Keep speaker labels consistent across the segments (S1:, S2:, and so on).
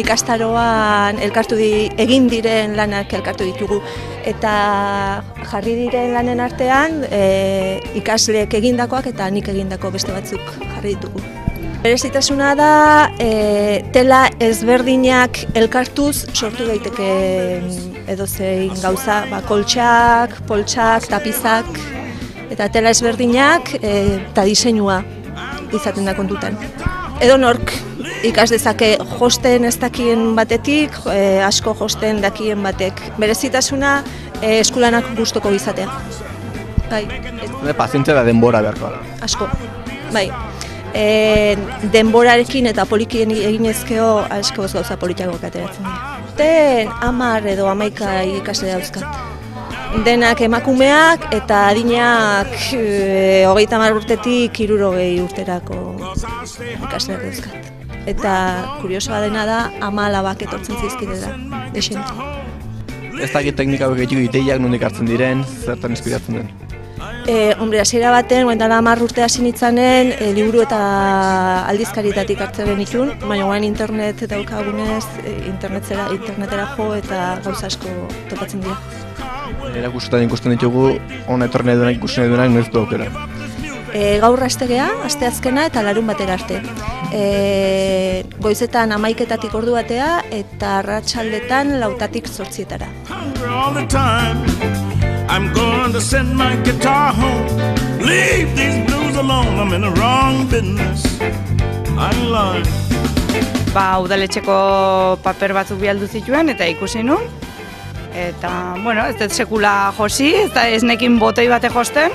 S1: ikastaroan egin diren lanak elkartu ditugu. Eta jarri diren lanen artean ikasleek egindakoak eta nik egindako beste batzuk jarri ditugu. Berezitasuna da tela ezberdinak elkartuz sortu daiteke edozein gauza, koltxak, poltsak, tapizak eta tela ezberdinak eta diseinua izaten da kontutan. Edo nork ikas dezake josten ez dakien batetik, asko josten dakien batek. Berezitasuna eskulanak gustoko izatea. Bai.
S2: Pazientzia da denbora beharko da.
S1: Asko, bai. Denborarekin eta polikien eginezkeo asko gauza politiako ateratzen dira. 10 edo 11 ikasle dauzkat. Denak emakumeak eta adinak 30 urtetik 60 urterako ikasleak dauzkat. Eta kuriosoa dena da 14 etortzen zizkidela, desente.
S2: Ez dakit teknika begeitiko ideiak nondik hartzen diren, zertan inspiratzen den?
S1: Hasiera baten, dela 10 urte hasi nitzanen, liburu eta aldizkarietatik hartzen genitun, baina guain internet daukagunez, internetera jo eta gauza asko topatzen dira.
S2: Erakustetan ikusten ditugu, hona etorri nahi duenak ikusten nahi duenak noiz du aukera.
S1: Gaur astegea, asteazkena eta larun batera arte. Goizetan 11-etatik ordu batea eta arratsaldetan 4-tatik 8-etara. I'm going to send my guitar home. Leave these blues alone. I'm in the wrong business. I'm lying.
S3: Udaletxeko paper batzuk bialdu zituen eta ikusi nun. Eta, ez dut sekula josi, ez nekin botoi bate josten.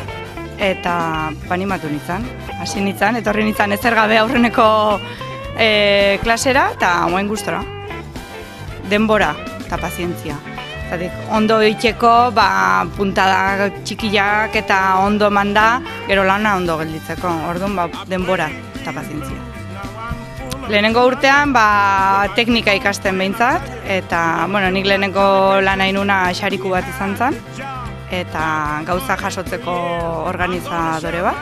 S3: Eta animatu nintzen. Hasi nintzen, etorri nintzen ezer gabe aurreneko klasera eta moen gustora. Denbora eta pazientzia. Ondo itxeko, puntada txikiak eta ondo manda, gero lana ondo gelditzeko. Orduan, denbora eta pazientzia. Lehenengo urtean, teknika ikasten behintzat, eta, nik lehenengo lan hainuna xariku bat izan zen, eta gauza jasotzeko organizadore bat.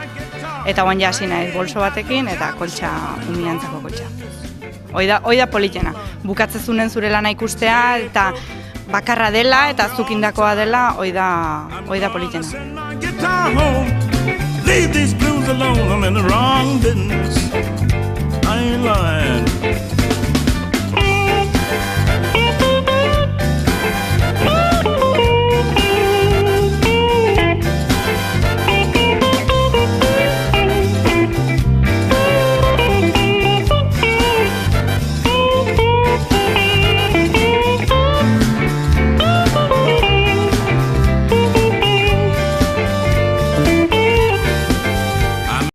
S3: Eta guan jasi naiz bolso batekin eta umiantzako koltxa. Hoi da politena. Bukatzezunen zure lana ikustea eta bakarra dela eta zukindakoa dela, hoi da politena. Leave these blues alone, I'm in the wrong business. I ain't lying.